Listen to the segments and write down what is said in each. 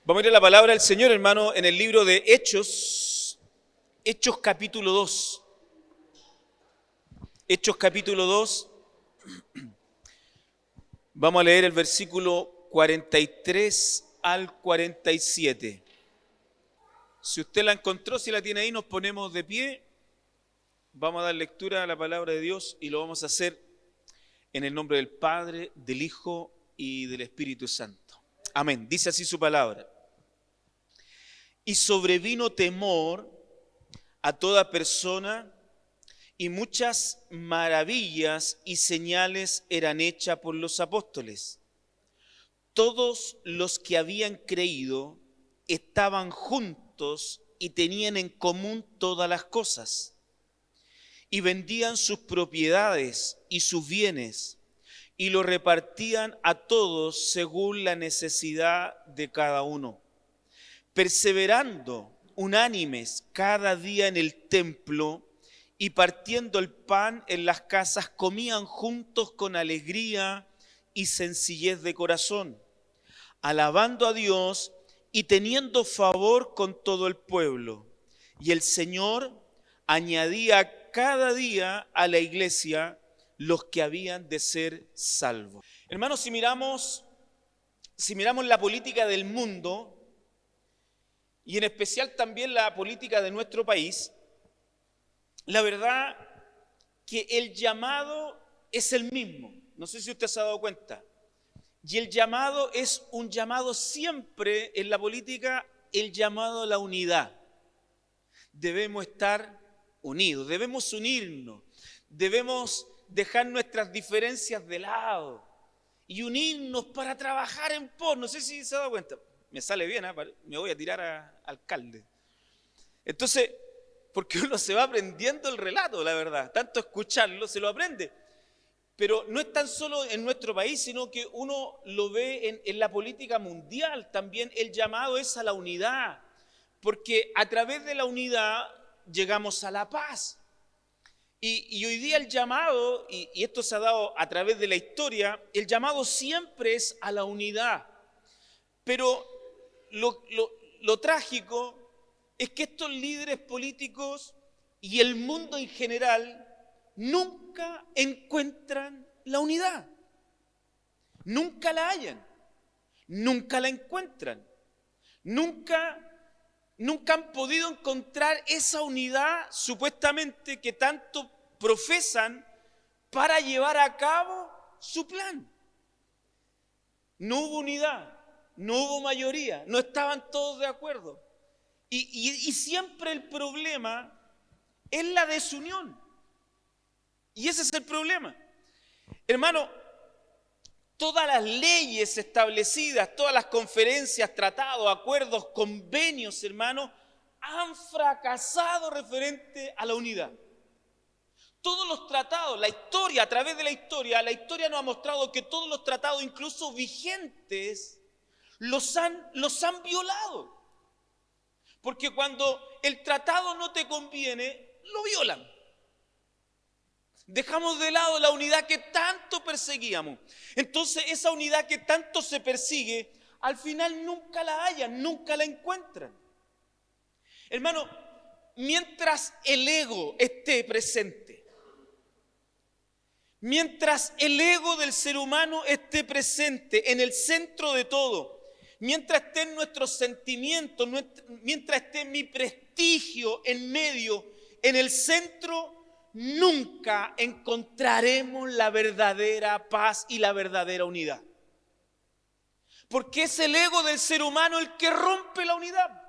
Vamos a ir a la palabra del Señor, hermano, en el libro de Hechos, Hechos capítulo 2. Hechos capítulo 2. Vamos a leer el versículo 43 al 47. Si usted la encontró, si la tiene ahí, nos ponemos de pie. Vamos a dar lectura a la palabra de Dios y lo vamos a hacer en el nombre del Padre, del Hijo y del Espíritu Santo. Amén. Dice así su palabra. Y sobrevino temor a toda persona, y muchas maravillas y señales eran hechas por los apóstoles. Todos los que habían creído estaban juntos y tenían en común todas las cosas, y vendían sus propiedades y sus bienes, y lo repartían a todos según la necesidad de cada uno. Perseverando unánimes cada día en el templo y partiendo el pan en las casas, comían juntos con alegría y sencillez de corazón, alabando a Dios y teniendo favor con todo el pueblo. Y el Señor añadía cada día a la iglesia los que habían de ser salvos. Hermanos, si miramos la política del mundo, y en especial también la política de nuestro país, la verdad que el llamado es el mismo. No sé si usted se ha dado cuenta. Y el llamado es un llamado siempre en la política, el llamado a la unidad. Debemos estar unidos, debemos unirnos, debemos dejar nuestras diferencias de lado y unirnos para trabajar en pos. No sé si se ha dado cuenta. Me sale bien, me voy a tirar a alcalde. Entonces, porque uno se va aprendiendo el relato, la verdad. Tanto escucharlo, se lo aprende. Pero no es tan solo en nuestro país, sino que uno lo ve en la política mundial. También el llamado es a la unidad. Porque a través de la unidad llegamos a la paz. Y hoy día el llamado, y esto se ha dado a través de la historia, el llamado siempre es a la unidad. Pero lo trágico es que estos líderes políticos y el mundo en general nunca encuentran la unidad. Nunca la hallan, nunca la encuentran, nunca han podido encontrar esa unidad supuestamente que tanto profesan para llevar a cabo su plan. No hubo unidad. No hubo mayoría, no estaban todos de acuerdo. Y siempre el problema es la desunión. Y ese es el problema. Hermano, todas las leyes establecidas, todas las conferencias, tratados, acuerdos, convenios, hermano, han fracasado referente a la unidad. Todos los tratados, la historia, a través de la historia nos ha mostrado que todos los tratados, incluso vigentes, los han violado. Porque cuando el tratado no te conviene, lo violan. Dejamos de lado la unidad que tanto perseguíamos. Entonces esa unidad que tanto se persigue, al final nunca la hallan, nunca la encuentran. Hermano, mientras el ego esté presente, mientras el ego del ser humano esté presente en el centro de todo, mientras estén nuestros sentimientos, mientras esté mi prestigio en medio, en el centro, nunca encontraremos la verdadera paz y la verdadera unidad. Porque es el ego del ser humano el que rompe la unidad.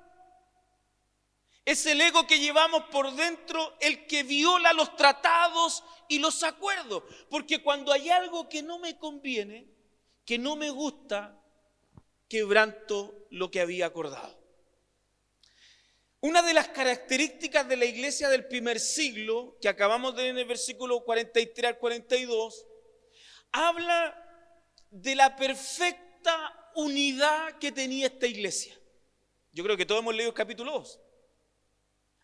Es el ego que llevamos por dentro el que viola los tratados y los acuerdos. Porque cuando hay algo que no me conviene, que no me gusta, quebranto lo que había acordado. Una de las características de la iglesia del primer siglo, que acabamos de ver en el versículo 43 al 42, habla de la perfecta unidad que tenía esta iglesia. Yo creo que todos hemos leído el capítulo 2.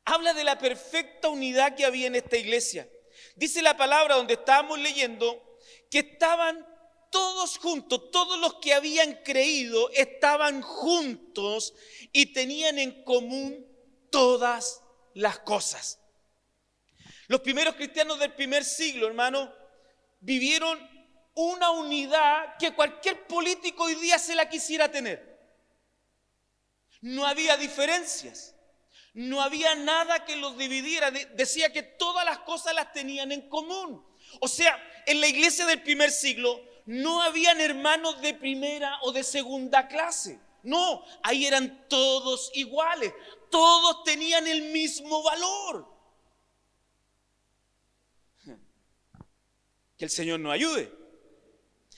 Habla de la perfecta unidad que había en esta iglesia. Dice la palabra donde estábamos leyendo que estaban todos juntos, todos los que habían creído estaban juntos y tenían en común todas las cosas. Los primeros cristianos del primer siglo, hermano, vivieron una unidad que cualquier político hoy día se la quisiera tener. No había diferencias, no había nada que los dividiera. Decía que todas las cosas las tenían en común. O sea, en la iglesia del primer siglo no habían hermanos de primera o de segunda clase. No, ahí eran todos iguales. Todos tenían el mismo valor. Que el Señor nos ayude.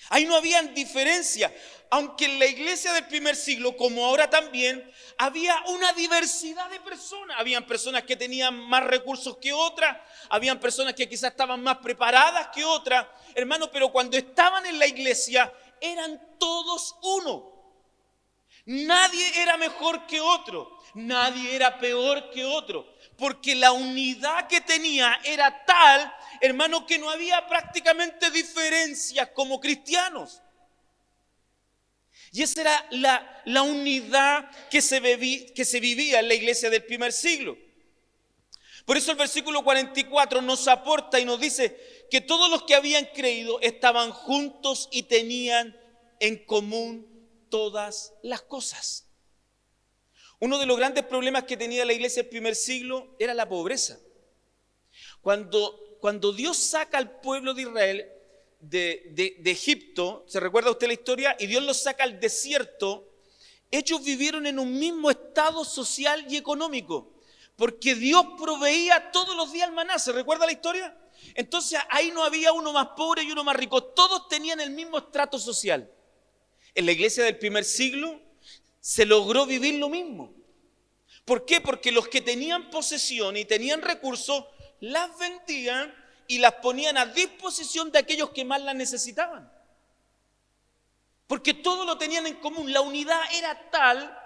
Ahí no habían diferencia. Aunque en la iglesia del primer siglo, como ahora también, había una diversidad de personas. Habían personas que tenían más recursos que otras. Habían personas que quizás estaban más preparadas que otras. Hermano, pero cuando estaban en la iglesia, eran todos uno. Nadie era mejor que otro. Nadie era peor que otro. Porque la unidad que tenía era tal, hermano, que no había prácticamente diferencias como cristianos. Y esa era la unidad que se vivía en la iglesia del primer siglo. Por eso el versículo 44 nos aporta y nos dice que todos los que habían creído estaban juntos y tenían en común todas las cosas. Uno de los grandes problemas que tenía la iglesia del primer siglo era la pobreza. Cuando Dios saca al pueblo de Israel de Egipto, ¿se recuerda usted la historia? Y Dios los saca al desierto. Ellos vivieron en un mismo estado social y económico, porque Dios proveía todos los días el maná. ¿Se recuerda la historia? Entonces ahí no había uno más pobre y uno más rico. Todos tenían el mismo estrato social. En la iglesia del primer siglo se logró vivir lo mismo. ¿Por qué? Porque los que tenían posesión y tenían recursos las vendían y las ponían a disposición de aquellos que más las necesitaban. Porque todo lo tenían en común. La unidad era tal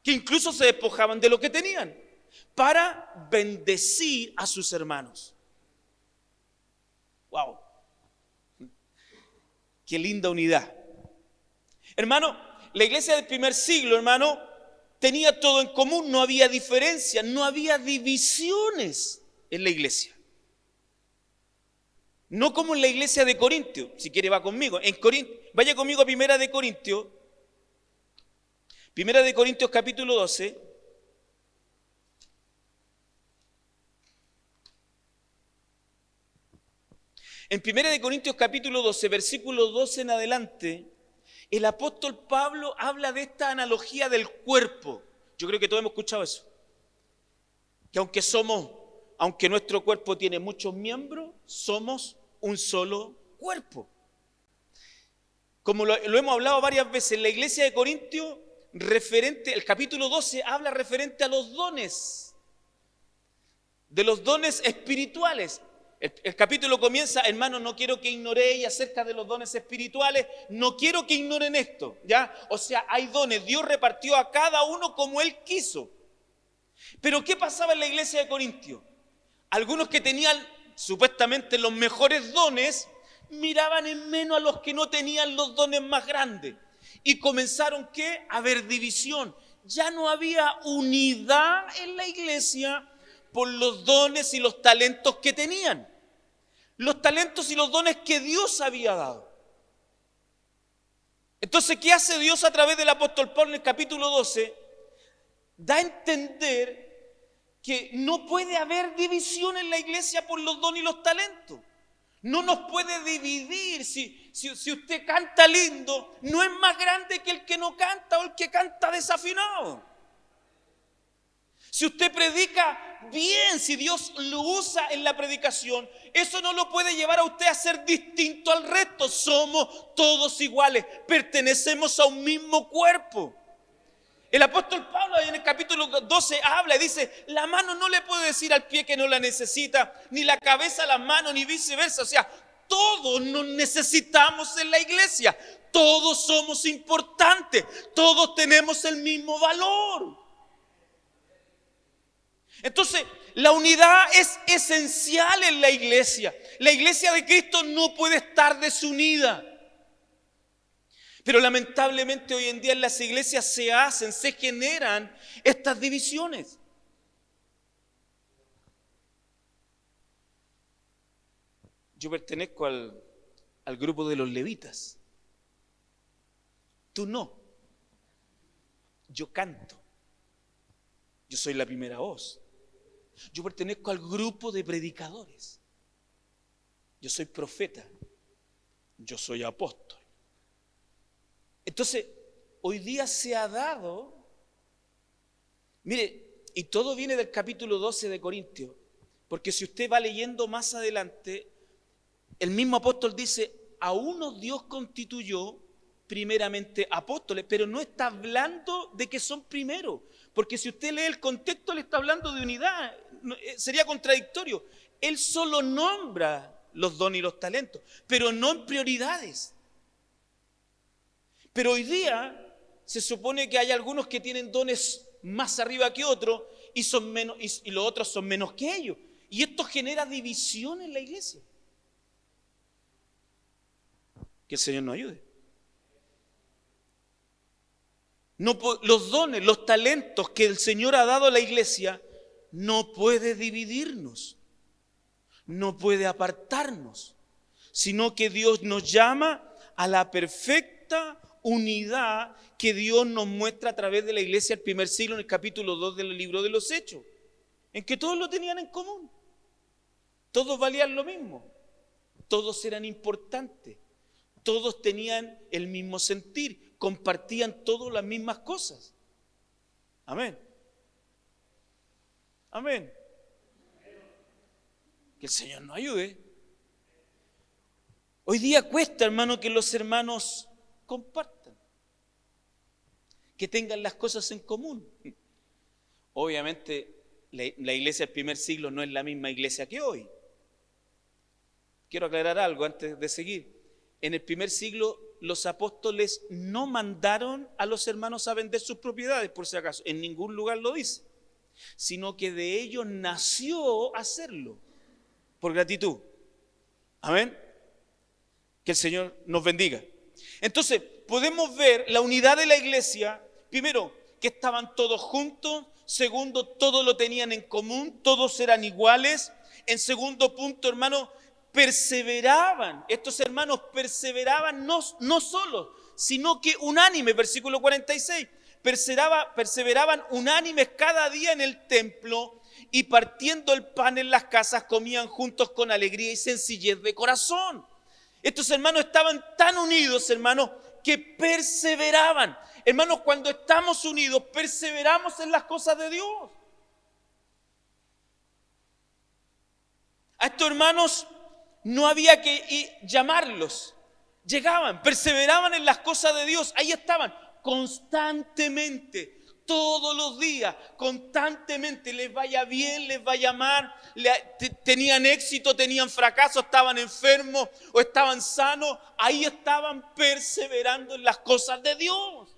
que incluso se despojaban de lo que tenían para bendecir a sus hermanos. ¡Wow! ¡Qué linda unidad! Hermano, la iglesia del primer siglo, hermano, tenía todo en común, no había diferencias, no había divisiones en la iglesia. No como en la iglesia de Corintios. Si quiere va conmigo. Vaya conmigo a Primera de Corintios. Primera de Corintios capítulo 12. En Primera de Corintios capítulo 12, versículo 12 en adelante, el apóstol Pablo habla de esta analogía del cuerpo. Yo creo que todos hemos escuchado eso. Que aunque nuestro cuerpo tiene muchos miembros, somos un solo cuerpo. Como lo hemos hablado varias veces, en la iglesia de Corintios, el capítulo 12 habla referente a los dones, de los dones espirituales. El capítulo comienza, hermanos, no quiero que ignoréis acerca de los dones espirituales, no quiero que ignoren esto, ¿ya? O sea, hay dones, Dios repartió a cada uno como Él quiso. Pero ¿qué pasaba en la iglesia de Corintios? Algunos que tenían supuestamente los mejores dones, miraban en menos a los que no tenían los dones más grandes. Y comenzaron, ¿qué? A haber división. Ya no había unidad en la iglesia por los dones y los talentos que tenían. Los talentos y los dones que Dios había dado. Entonces, ¿qué hace Dios a través del apóstol Pablo en el capítulo 12? Da a entender que no puede haber división en la iglesia por los dones y los talentos. No nos puede dividir. Si usted canta lindo, no es más grande que el que no canta o el que canta desafinado. Si usted predica bien, si Dios lo usa en la predicación, eso no lo puede llevar a usted a ser distinto al resto. Somos todos iguales, pertenecemos a un mismo cuerpo. El apóstol Pablo en el capítulo 12 habla y dice, la mano no le puede decir al pie que no la necesita, ni la cabeza a la mano, ni viceversa. O sea, todos nos necesitamos en la iglesia. Todos somos importantes. Todos tenemos el mismo valor. Entonces, la unidad es esencial en la iglesia. La iglesia de Cristo no puede estar desunida. Pero lamentablemente hoy en día en las iglesias se generan estas divisiones. Yo pertenezco al grupo de los levitas. Tú no. Yo canto. Yo soy la primera voz. Yo pertenezco al grupo de predicadores. Yo soy profeta. Yo soy apóstol. Entonces, hoy día se ha dado, mire, y todo viene del capítulo 12 de Corintios, porque si usted va leyendo más adelante, el mismo apóstol dice, a unos Dios constituyó primeramente apóstoles, pero no está hablando de que son primeros, porque si usted lee el contexto, le está hablando de unidad, sería contradictorio. Él solo nombra los dones y los talentos, pero no en prioridades. Pero hoy día se supone que hay algunos que tienen dones más arriba que otros y son menos, y los otros son menos que ellos. Y esto genera división en la iglesia. Que el Señor nos ayude. No, los dones, los talentos que el Señor ha dado a la iglesia no puede dividirnos, no puede apartarnos, sino que Dios nos llama a la perfecta unidad que Dios nos muestra a través de la iglesia del primer siglo en el capítulo 2 del libro de los Hechos, en que todos lo tenían en común, todos valían lo mismo, todos eran importantes, todos tenían el mismo sentir, compartían todas las mismas cosas. Amén. Amén. Que el Señor nos ayude. Hoy día cuesta, hermano, que los hermanos compartan, que tengan las cosas en común. Obviamente, la iglesia del primer siglo no es la misma iglesia que hoy. Quiero aclarar algo antes de seguir. En el primer siglo, los apóstoles no mandaron a los hermanos a vender sus propiedades, por si acaso. En ningún lugar lo dice. Sino que de ellos nació hacerlo, por gratitud. Amén. Que el Señor nos bendiga. Entonces, podemos ver la unidad de la iglesia. Primero, que estaban todos juntos. Segundo, todos lo tenían en común. Todos eran iguales. En segundo punto, hermano, perseveraban. Estos hermanos perseveraban no solos, sino que unánimes. Versículo 46. Perseveraban unánimes cada día en el templo y partiendo el pan en las casas comían juntos con alegría y sencillez de corazón. Estos hermanos estaban tan unidos, hermanos, que perseveraban. Hermanos, cuando estamos unidos, perseveramos en las cosas de Dios. A estos hermanos no había que llamarlos. Llegaban, perseveraban en las cosas de Dios. Ahí estaban, constantemente. Todos los días, constantemente, les vaya bien, les vaya mal, tenían éxito, tenían fracaso, estaban enfermos o estaban sanos, ahí estaban perseverando en las cosas de Dios.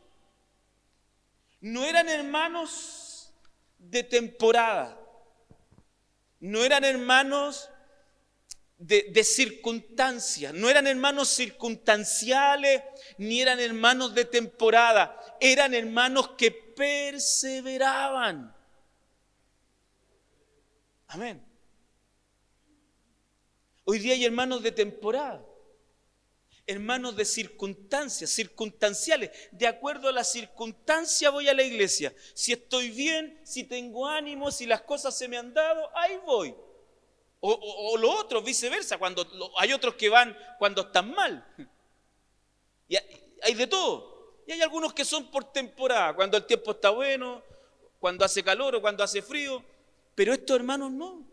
No eran hermanos de temporada, no eran hermanos de circunstancias, no eran hermanos circunstanciales, ni eran hermanos de temporada, eran hermanos que perseveraban. Amén. Hoy día hay hermanos de temporada, hermanos de circunstancias, circunstanciales. De acuerdo a la circunstancia voy a la iglesia. Si estoy bien, si tengo ánimo, si las cosas se me han dado, ahí voy. O lo otro, viceversa, cuando hay otros que van cuando están mal. Y hay de todo. Y hay algunos que son por temporada, cuando el tiempo está bueno, cuando hace calor o cuando hace frío. Pero estos hermanos no.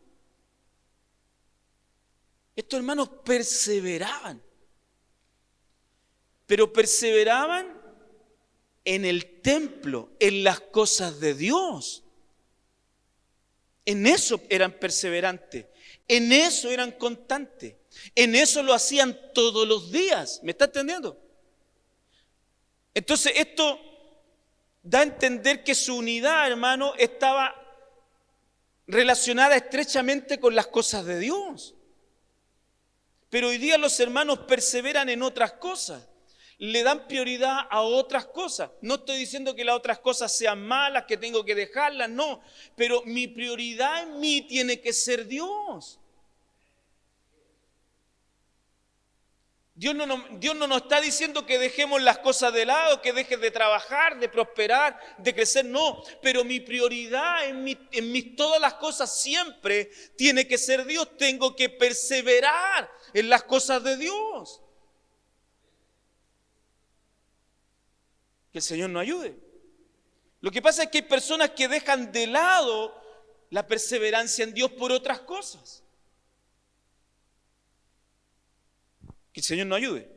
Estos hermanos perseveraban. Pero perseveraban en el templo, en las cosas de Dios. En eso eran perseverantes, en eso eran constantes, en eso lo hacían todos los días. ¿Me está entendiendo? Entonces esto da a entender que su unidad, hermano, estaba relacionada estrechamente con las cosas de Dios. Pero hoy día los hermanos perseveran en otras cosas, le dan prioridad a otras cosas. No estoy diciendo que las otras cosas sean malas, que tengo que dejarlas, no. Pero mi prioridad en mí tiene que ser Dios. Dios no nos está diciendo que dejemos las cosas de lado, que dejes de trabajar, de prosperar, de crecer, no. Pero mi prioridad en todas las cosas siempre tiene que ser Dios. Tengo que perseverar en las cosas de Dios. Que el Señor nos ayude. Lo que pasa es que hay personas que dejan de lado la perseverancia en Dios por otras cosas. Que el Señor nos ayude.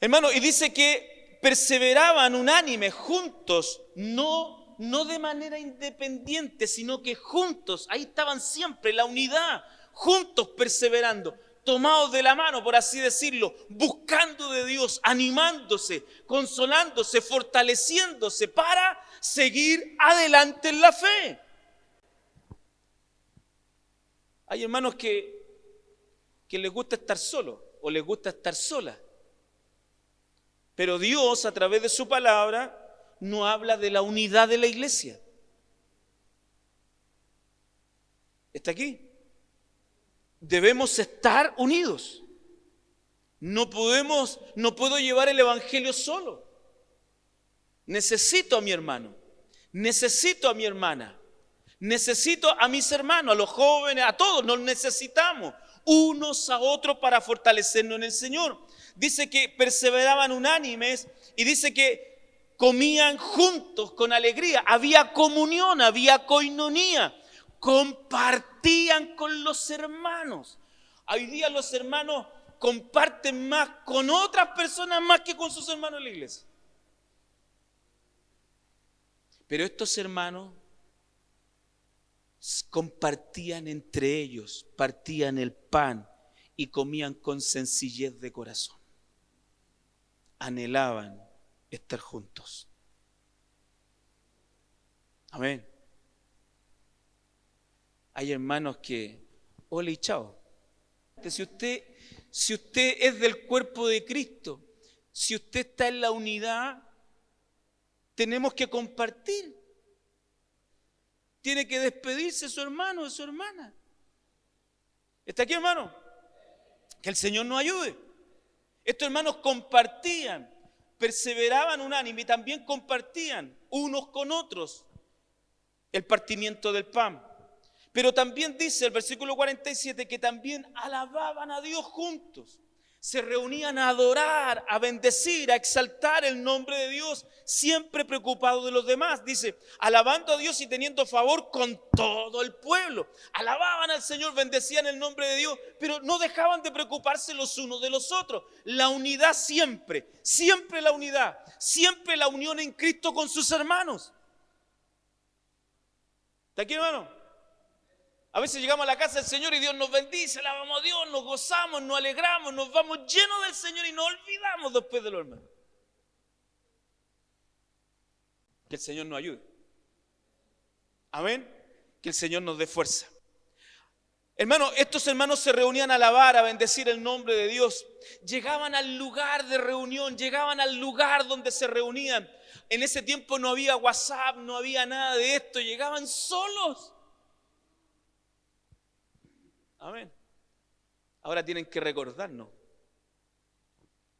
Hermano, y dice que perseveraban unánimes, juntos, no de manera independiente, sino que juntos, ahí estaban siempre, la unidad, juntos perseverando, tomados de la mano, por así decirlo, buscando de Dios, animándose, consolándose, fortaleciéndose para seguir adelante en la fe. Hay hermanos que les gusta estar solo o les gusta estar sola. Pero Dios, a través de su palabra, nos habla de la unidad de la iglesia. ¿Está aquí? Debemos estar unidos. No puedo llevar el evangelio solo. Necesito a mi hermano, necesito a mi hermana, necesito a mis hermanos, a los jóvenes, a todos, nos necesitamos unos a otros para fortalecernos en el Señor. Dice que perseveraban unánimes y dice que comían juntos con alegría. Había comunión, había koinonía. Compartían con los hermanos. Hoy día los hermanos comparten más con otras personas más que con sus hermanos en la iglesia. Pero estos hermanos compartían entre ellos, partían el pan y comían con sencillez de corazón. Anhelaban estar juntos. Amén. Hay hermanos que, hola y chao. Si usted es del cuerpo de Cristo, si usted está en la unidad, tenemos que compartir. Tiene que despedirse su hermano, de su hermana. ¿Está aquí, hermano? Que el Señor nos ayude. Estos hermanos compartían, perseveraban unánime y también compartían unos con otros el partimiento del pan. Pero también dice el versículo 47 que también alababan a Dios juntos. Se reunían a adorar, a bendecir, a exaltar el nombre de Dios, siempre preocupados de los demás. Dice, alabando a Dios y teniendo favor con todo el pueblo. Alababan al Señor, bendecían el nombre de Dios, pero no dejaban de preocuparse los unos de los otros. La unidad siempre, siempre la unidad, siempre la unión en Cristo con sus hermanos. ¿Está aquí, hermano? A veces llegamos a la casa del Señor y Dios nos bendice, alabamos a Dios, nos gozamos, nos alegramos, nos vamos llenos del Señor y nos olvidamos después de los hermanos. Que el Señor nos ayude. Amén. Que el Señor nos dé fuerza. Hermano, estos hermanos se reunían a alabar, a bendecir el nombre de Dios. Llegaban al lugar de reunión, llegaban al lugar donde se reunían. En ese tiempo no había WhatsApp, no había nada de esto, llegaban solos. Amén. Ahora tienen que recordarnos.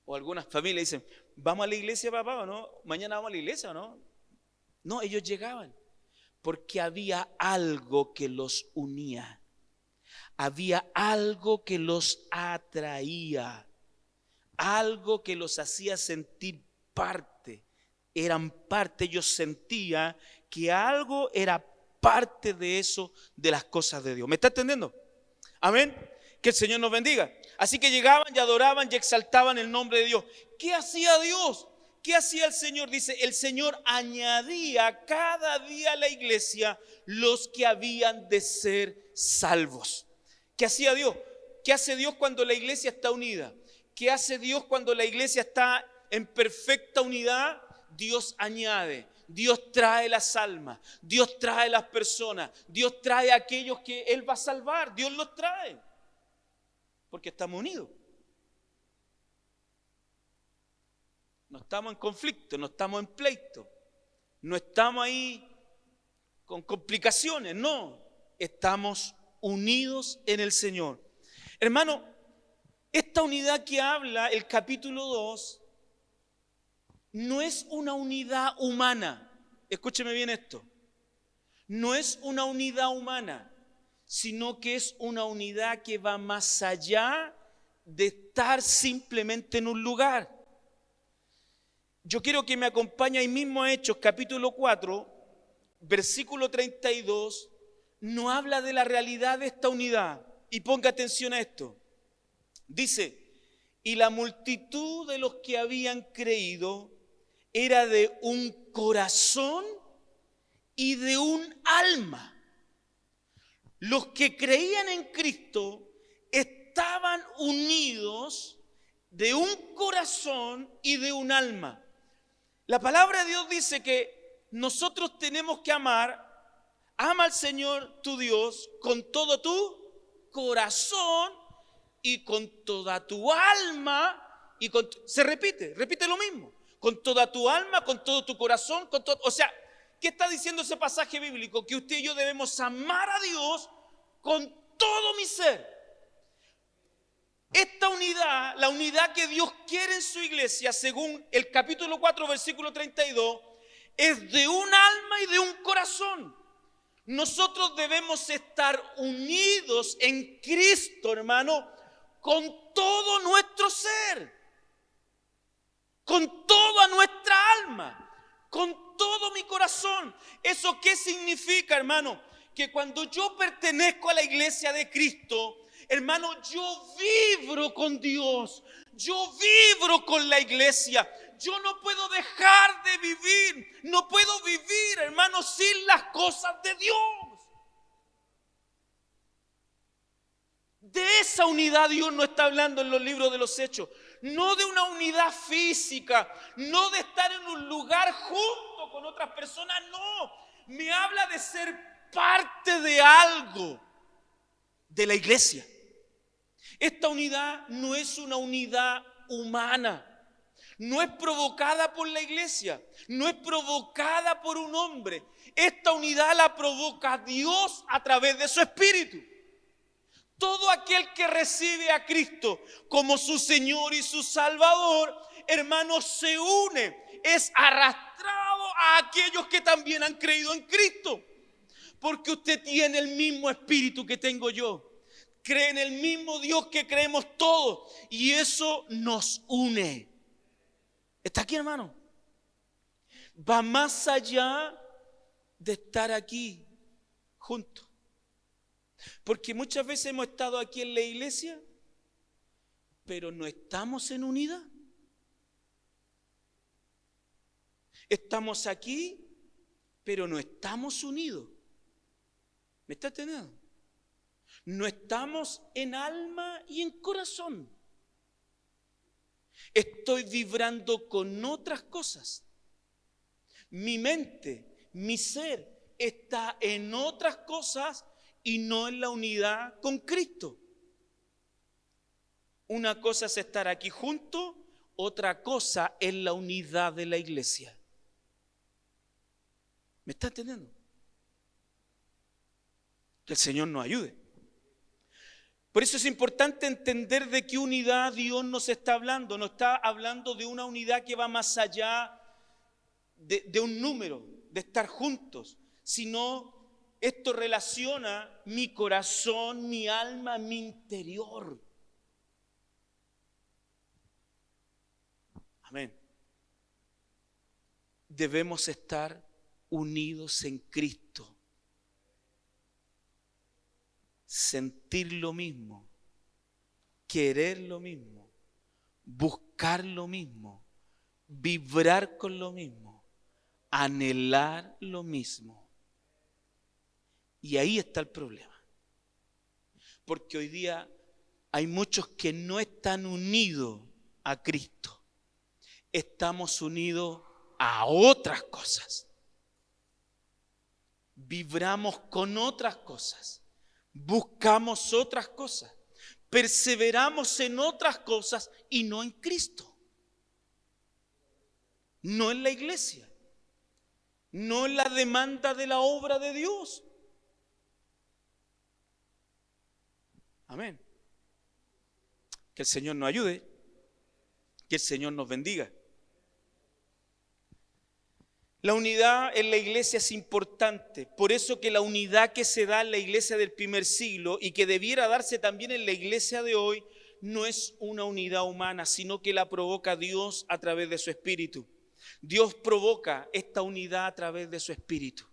O algunas familias dicen, ¿vamos a la iglesia, papá, o no? ¿Mañana vamos a la iglesia o no? No, ellos llegaban porque había algo que los unía. Había algo que los atraía. Algo que los hacía sentir parte. Eran parte, ellos sentían que algo era parte de eso, de las cosas de Dios. ¿Me está entendiendo? Amén. Que el Señor nos bendiga. Así que llegaban y adoraban y exaltaban el nombre de Dios. ¿Qué hacía Dios? ¿Qué hacía el Señor? Dice, el Señor añadía cada día a la iglesia los que habían de ser salvos. ¿Qué hacía Dios? ¿Qué hace Dios cuando la iglesia está unida? ¿Qué hace Dios cuando la iglesia está en perfecta unidad? Dios añade, Dios trae las almas, Dios trae las personas, Dios trae a aquellos que Él va a salvar, Dios los trae, porque estamos unidos. No estamos en conflicto, no estamos en pleito, no estamos ahí con complicaciones, no, estamos unidos en el Señor. Hermano, esta unidad que habla el capítulo 2 no es una unidad humana. Escúcheme bien esto. No es una unidad humana, sino que es una unidad que va más allá de estar simplemente en un lugar. Yo quiero que me acompañe ahí mismo a Hechos, capítulo 4, versículo 32, no habla de la realidad de esta unidad. Y ponga atención a esto. Dice, y la multitud de los que habían creído era de un corazón y de un alma. Los que creían en Cristo estaban unidos de un corazón y de un alma. La palabra de Dios dice que nosotros tenemos que amar. Ama al Señor tu Dios con todo tu corazón y con toda tu alma. Se repite lo mismo. Con toda tu alma, con todo tu corazón, o sea, ¿qué está diciendo ese pasaje bíblico? Que usted y yo debemos amar a Dios con todo mi ser. Esta unidad, la unidad que Dios quiere en su iglesia, según el capítulo 4, versículo 32, es de un alma y de un corazón. Nosotros debemos estar unidos en Cristo, hermano, con todo nuestro ser, con toda nuestra alma, con todo mi corazón. ¿Eso qué significa, hermano? Que cuando yo pertenezco a la iglesia de Cristo, hermano, yo vibro con Dios, yo vibro con la iglesia. Yo no puedo dejar de vivir, no puedo vivir, hermano, sin las cosas de Dios. De esa unidad Dios no está hablando en los libros de los Hechos. No de una unidad física, no de estar en un lugar junto con otras personas, no. Me habla de ser parte de algo, de la iglesia. Esta unidad no es una unidad humana. No es provocada por la iglesia, no es provocada por un hombre. Esta unidad la provoca Dios a través de su Espíritu. Todo aquel que recibe a Cristo como su Señor y su Salvador, hermano, se une, es arrastrado a aquellos que también han creído en Cristo. Porque usted tiene el mismo Espíritu que tengo yo. Cree en el mismo Dios que creemos todos. Y eso nos une. ¿Está aquí, hermano? Va más allá de estar aquí juntos. Porque muchas veces hemos estado aquí en la iglesia, pero no estamos en unidad. Estamos aquí, pero no estamos unidos. ¿Me está entendiendo? No estamos en alma y en corazón. Estoy vibrando con otras cosas. Mi mente, mi ser está en otras cosas y no en la unidad con Cristo. Una cosa es estar aquí juntos, otra cosa es la unidad de la iglesia. ¿Me está entendiendo? Que el Señor nos ayude. Por eso es importante entender de qué unidad Dios nos está hablando. No está hablando de una unidad que va más allá de un número, de estar juntos, sino esto relaciona mi corazón, mi alma, mi interior. Amén. Debemos estar unidos en Cristo. Sentir lo mismo, querer lo mismo, buscar lo mismo, vibrar con lo mismo, anhelar lo mismo. Y ahí está el problema. Porque hoy día hay muchos que no están unidos a Cristo. Estamos unidos a otras cosas. Vibramos con otras cosas. Buscamos otras cosas. Perseveramos en otras cosas y no en Cristo. No en la iglesia. No en la demanda de la obra de Dios. Amén. Que el Señor nos ayude. Que el Señor nos bendiga. La unidad en la iglesia es importante. Por eso que la unidad que se da en la iglesia del primer siglo y que debiera darse también en la iglesia de hoy, no es una unidad humana, sino que la provoca Dios a través de su Espíritu. Dios provoca esta unidad a través de su Espíritu.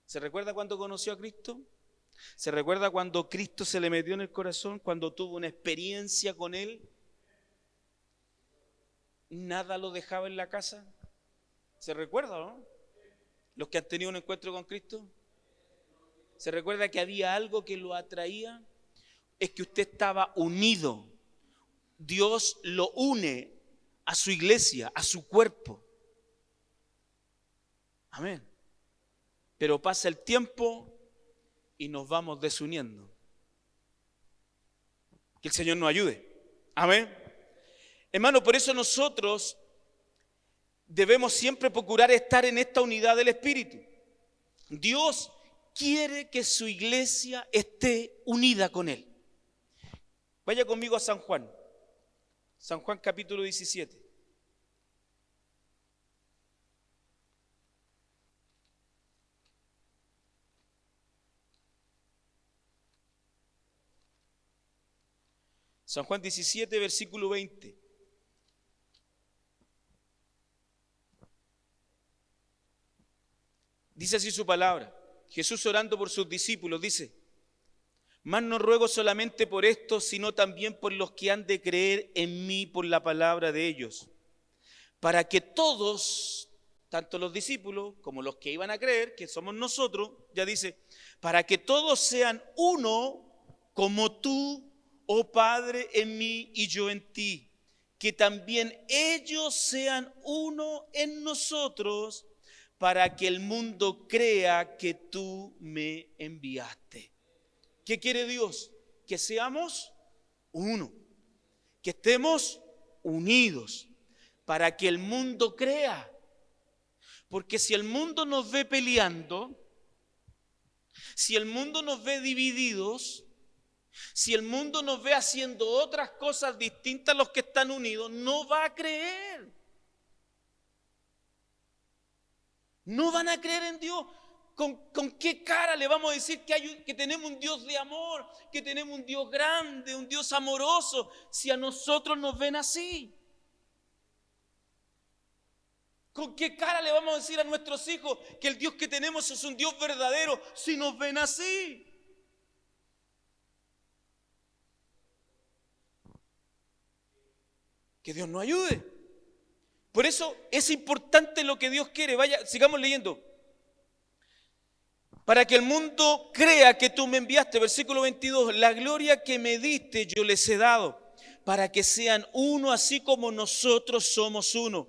¿Se recuerda cuando conoció a Cristo? ¿Se recuerda cuando Cristo se le metió en el corazón? Cuando tuvo una experiencia con Él. Nada lo dejaba en la casa. ¿Se recuerda, no? Los que han tenido un encuentro con Cristo. ¿Se recuerda que había algo que lo atraía? Es que usted estaba unido. Dios lo une a su iglesia, a su cuerpo. Amén. Pero pasa el tiempo y nos vamos desuniendo. Que el Señor nos ayude. Amén. Hermano, por eso nosotros debemos siempre procurar estar en esta unidad del Espíritu. Dios quiere que su iglesia esté unida con Él. Vaya conmigo a San Juan. San Juan capítulo 17. San Juan 17, versículo 20. Dice así su palabra. Jesús orando por sus discípulos dice: mas no ruego solamente por estos, sino también por los que han de creer en mí por la palabra de ellos, para que todos, tanto los discípulos como los que iban a creer, que somos nosotros, ya dice, para que todos sean uno como tú, oh Padre, en mí y yo en ti, que también ellos sean uno en nosotros, para que el mundo crea que tú me enviaste. ¿Qué quiere Dios? Que seamos uno, que estemos unidos, para que el mundo crea. Porque si el mundo nos ve peleando, si el mundo nos ve divididos, si el mundo nos ve haciendo otras cosas distintas a los que están unidos, no va a creer. No van a creer en Dios. ¿Con qué cara le vamos a decir que tenemos un Dios de amor, que tenemos un Dios grande, un Dios amoroso, si a nosotros nos ven así? ¿Con qué cara le vamos a decir a nuestros hijos que el Dios que tenemos es un Dios verdadero si nos ven así? Que Dios nos ayude. Por eso es importante lo que Dios quiere. Vaya, sigamos leyendo. Para que el mundo crea que tú me enviaste, versículo 22, la gloria que me diste yo les he dado, para que sean uno así como nosotros somos uno.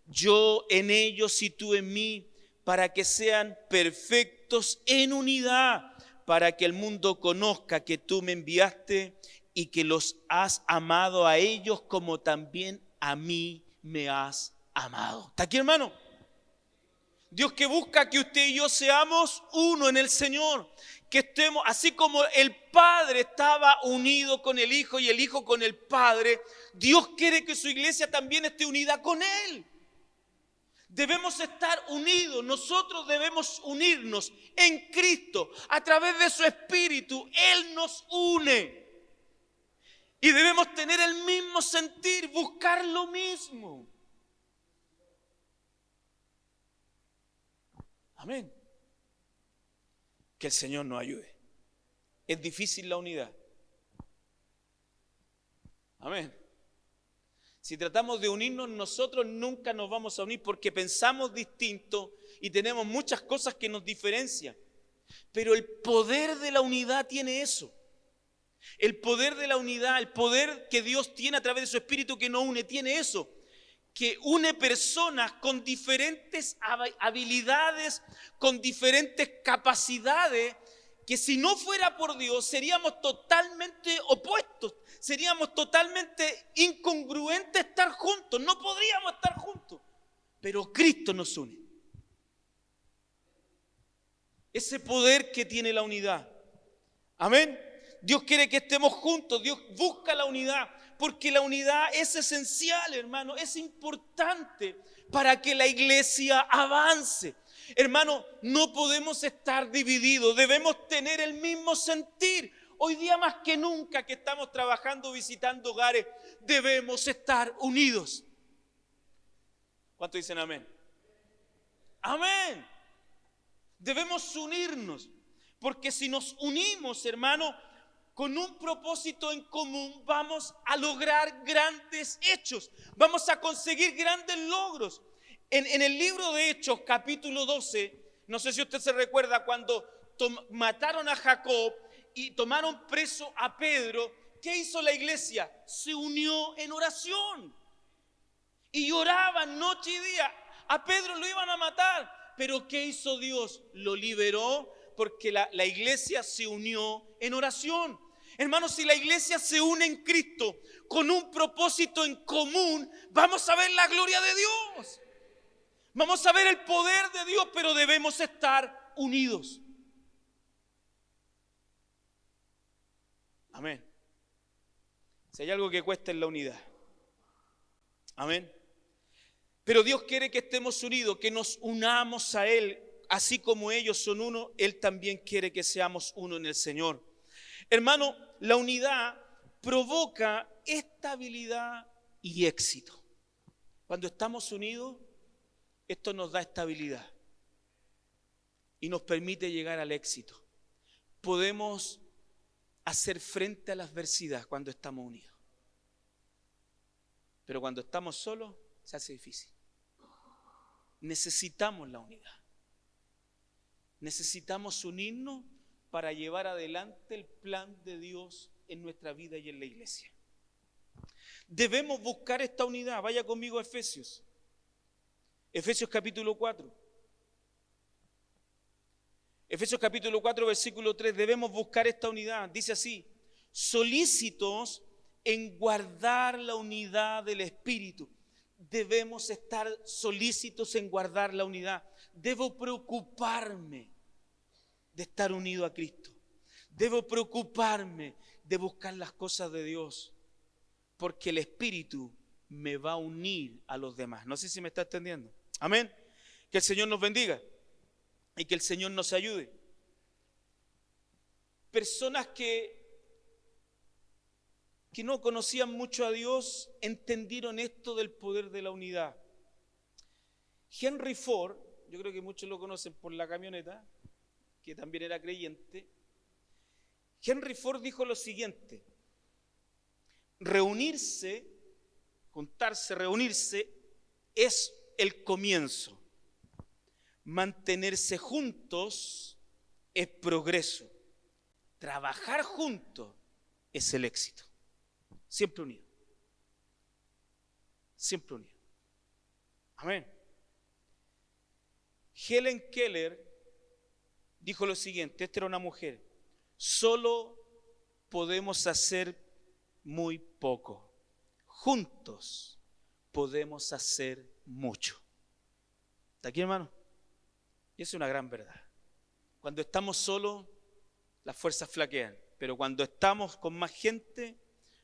Yo en ellos y tú en mí, para que sean perfectos en unidad, para que el mundo conozca que tú me enviaste y que los has amado a ellos como también a mí me has amado. ¿Está aquí, hermano? Dios que busca que usted y yo seamos uno en el Señor, que estemos, así como el Padre estaba unido con el Hijo y el Hijo con el Padre, Dios quiere que su iglesia también esté unida con Él. Debemos estar unidos, nosotros debemos unirnos en Cristo, a través de su Espíritu, Él nos une. Y debemos tener el mismo sentir, buscar lo mismo. Amén. Que el Señor nos ayude. Es difícil la unidad. Amén. Si tratamos de unirnos, nosotros nunca nos vamos a unir porque pensamos distinto y tenemos muchas cosas que nos diferencian. Pero el poder de la unidad tiene eso. El poder de la unidad, el poder que Dios tiene a través de su Espíritu que nos une, tiene eso. Que une personas con diferentes habilidades, con diferentes capacidades, que si no fuera por Dios seríamos totalmente opuestos, seríamos totalmente incongruentes estar juntos, no podríamos estar juntos, pero Cristo nos une. Ese poder que tiene la unidad. Amén. Dios quiere que estemos juntos, Dios busca la unidad, porque la unidad es esencial, hermano, es importante para que la iglesia avance. Hermano, no podemos estar divididos, debemos tener el mismo sentir. Hoy día más que nunca que estamos trabajando, visitando hogares, debemos estar unidos. ¿Cuántos dicen amén? Amén. Debemos unirnos, porque si nos unimos, hermano, con un propósito en común, vamos a lograr grandes hechos, vamos a conseguir grandes logros. En el libro de Hechos, capítulo 12, no sé si usted se recuerda cuando mataron a Jacob y tomaron preso a Pedro, ¿qué hizo la iglesia? Se unió en oración y lloraban noche y día. A Pedro lo iban a matar, pero ¿qué hizo Dios? Lo liberó porque la iglesia se unió en oración. Hermanos, si la iglesia se une en Cristo con un propósito en común, vamos a ver la gloria de Dios. Vamos a ver el poder de Dios, pero debemos estar unidos. Amén. Si hay algo que cuesta es la unidad. Amén. Pero Dios quiere que estemos unidos, que nos unamos a Él. Así como ellos son uno, Él también quiere que seamos uno en el Señor. Hermano, la unidad provoca estabilidad y éxito. Cuando estamos unidos, esto nos da estabilidad y nos permite llegar al éxito. Podemos hacer frente a la adversidad cuando estamos unidos. Pero cuando estamos solos, se hace difícil. Necesitamos la unidad. Necesitamos unirnos para llevar adelante el plan de Dios en nuestra vida y en la iglesia. Debemos buscar esta unidad. Vaya conmigo a Efesios. Efesios capítulo 4. Efesios capítulo 4, versículo 3. Debemos buscar esta unidad. Dice así: solícitos en guardar la unidad del Espíritu. Debemos estar solícitos en guardar la unidad. Debo preocuparme de estar unido a Cristo. Debo preocuparme de buscar las cosas de Dios, porque el Espíritu me va a unir a los demás. No sé si me está entendiendo. Amén. Que el Señor nos bendiga y que el Señor nos ayude. Personas que no conocían mucho a Dios entendieron esto del poder de la unidad. Henry Ford, yo creo que muchos lo conocen por la camioneta, que también era creyente. Henry Ford dijo lo siguiente: reunirse, juntarse, reunirse es el comienzo. Mantenerse juntos es progreso. Trabajar juntos es el éxito. Siempre unido. Siempre unido. Amén. Helen Keller dijo lo siguiente, esta era una mujer: solo podemos hacer muy poco. Juntos podemos hacer mucho. ¿Está aquí, hermano? Y es una gran verdad. Cuando estamos solos, las fuerzas flaquean, pero cuando estamos con más gente,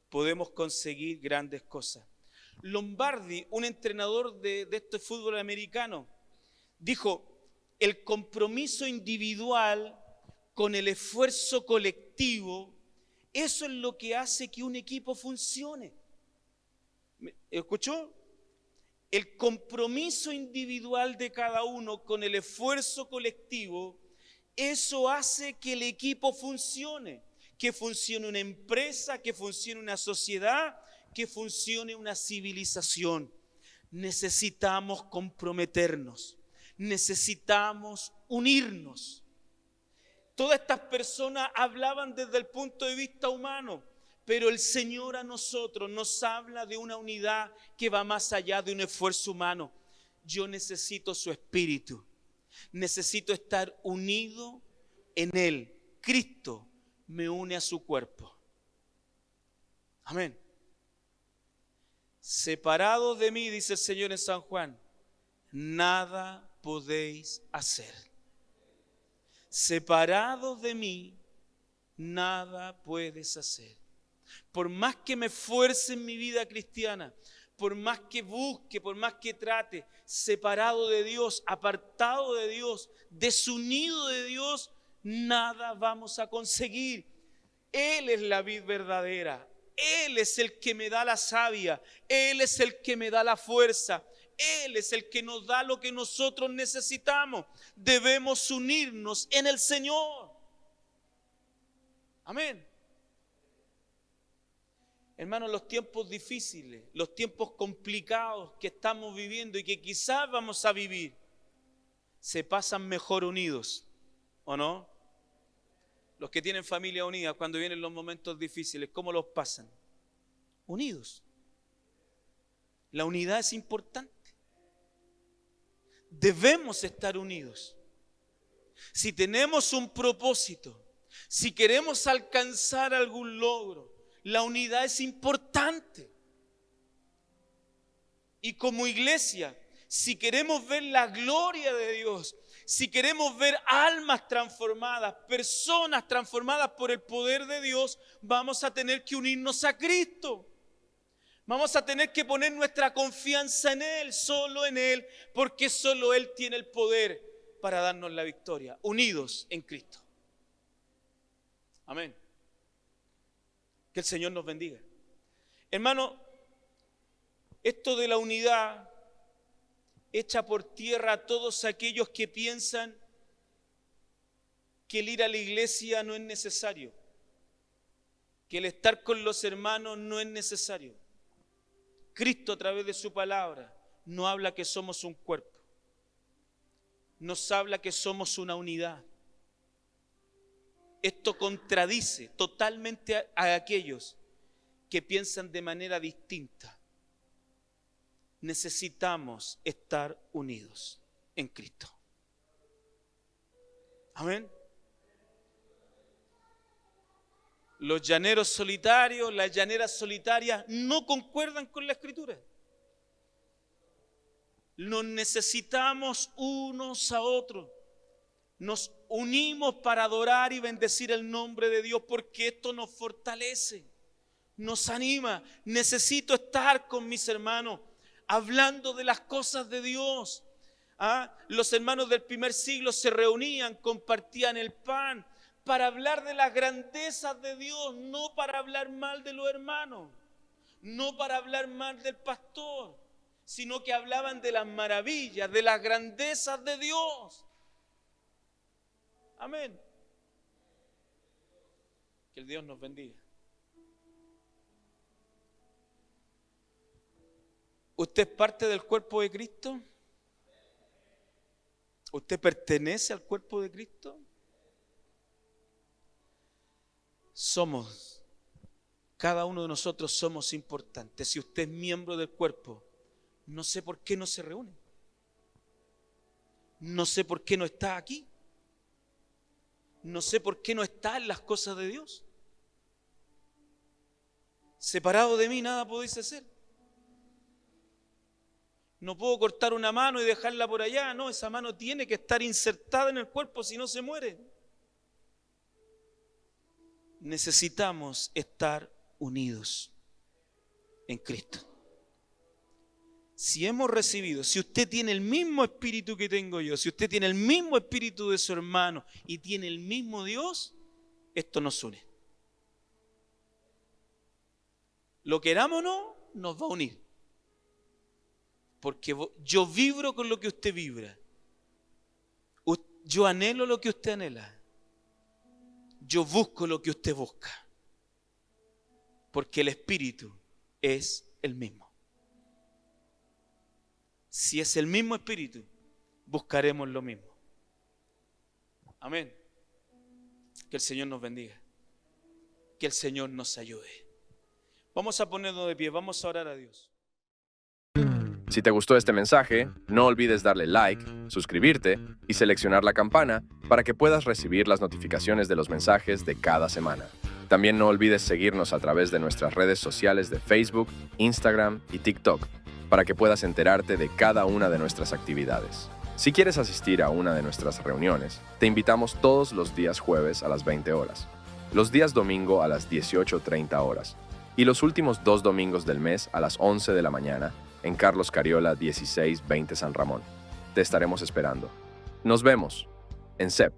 podemos conseguir grandes cosas. Lombardi, un entrenador de este fútbol americano, dijo: el compromiso individual con el esfuerzo colectivo, eso es lo que hace que un equipo funcione. ¿Escuchó? El compromiso individual de cada uno con el esfuerzo colectivo, eso hace que el equipo funcione, que funcione una empresa, que funcione una sociedad, que funcione una civilización, necesitamos comprometernos, necesitamos unirnos. Todas estas personas hablaban desde el punto de vista humano, pero el Señor a nosotros nos habla de una unidad que va más allá de un esfuerzo humano. Yo necesito su espíritu, necesito estar unido en Él. Cristo me une a su cuerpo. Amén. Separados de mí, dice el Señor en San Juan, nada podéis hacer. Separados de mí, nada puedes hacer. Por más que me esfuerce en mi vida cristiana, por más que busque, por más que trate, separado de Dios, apartado de Dios, desunido de Dios, nada vamos a conseguir. Él es la vid verdadera. Él es el que me da la savia. Él es el que me da la fuerza. Él es el que nos da lo que nosotros necesitamos. Debemos unirnos en el Señor. Amén. Hermanos, los tiempos difíciles, los tiempos complicados que estamos viviendo y que quizás vamos a vivir, se pasan mejor unidos, ¿o no? Los que tienen familia unida, cuando vienen los momentos difíciles, ¿cómo los pasan? Unidos. La unidad es importante. Debemos estar unidos. Si tenemos un propósito, si queremos alcanzar algún logro, la unidad es importante. Y como iglesia, si queremos ver la gloria de Dios, si queremos ver almas transformadas, personas transformadas por el poder de Dios, vamos a tener que unirnos a Cristo. Vamos a tener que poner nuestra confianza en Él, solo en Él, porque solo Él tiene el poder para darnos la victoria, unidos en Cristo. Amén. Que el Señor nos bendiga. Hermano, esto de la unidad echa por tierra a todos aquellos que piensan que el ir a la iglesia no es necesario, que el estar con los hermanos no es necesario. Cristo, a través de su palabra, nos habla que somos un cuerpo, nos habla que somos una unidad. Esto contradice totalmente a aquellos que piensan de manera distinta. Necesitamos estar unidos en Cristo. Amén. Los llaneros solitarios, las llaneras solitarias no concuerdan con la Escritura. Nos necesitamos unos a otros. Nos unimos para adorar y bendecir el nombre de Dios porque esto nos fortalece, nos anima. Necesito estar con mis hermanos hablando de las cosas de Dios. Los hermanos del primer siglo se reunían, compartían el pan para hablar de las grandezas de Dios, no para hablar mal de los hermanos, no para hablar mal del pastor, sino que hablaban de las maravillas, de las grandezas de Dios. Amén. Que el Dios nos bendiga. ¿Usted es parte del cuerpo de Cristo? ¿Usted pertenece al cuerpo de Cristo? Cada uno de nosotros somos importantes. Si usted es miembro del cuerpo, no sé por qué no se reúne. No sé por qué no está aquí. No sé por qué no está en las cosas de Dios. Separado de mí nada podéis hacer. No puedo cortar una mano y dejarla por allá. No, esa mano tiene que estar insertada en el cuerpo, si no se muere. Necesitamos estar unidos en Cristo. Si hemos recibido, si usted tiene el mismo espíritu que tengo yo, si usted tiene el mismo espíritu de su hermano y tiene el mismo Dios, esto nos une. Lo queramos o no, nos va a unir. Porque yo vibro con lo que usted vibra. Yo anhelo lo que usted anhela. Yo busco lo que usted busca. Porque el Espíritu es el mismo. Si es el mismo Espíritu, buscaremos lo mismo. Amén. Que el Señor nos bendiga. Que el Señor nos ayude. Vamos a ponernos de pie, vamos a orar a Dios. Si te gustó este mensaje, no olvides darle like, suscribirte y seleccionar la campana para que puedas recibir las notificaciones de los mensajes de cada semana. También no olvides seguirnos a través de nuestras redes sociales de Facebook, Instagram y TikTok para que puedas enterarte de cada una de nuestras actividades. Si quieres asistir a una de nuestras reuniones, te invitamos todos los días jueves a las 20 horas, los días domingo a las 18:30 horas y los últimos 2 domingos del mes a las 11 de la mañana en Carlos Cariola 1620 San Ramón. Te estaremos esperando. Nos vemos en CEP.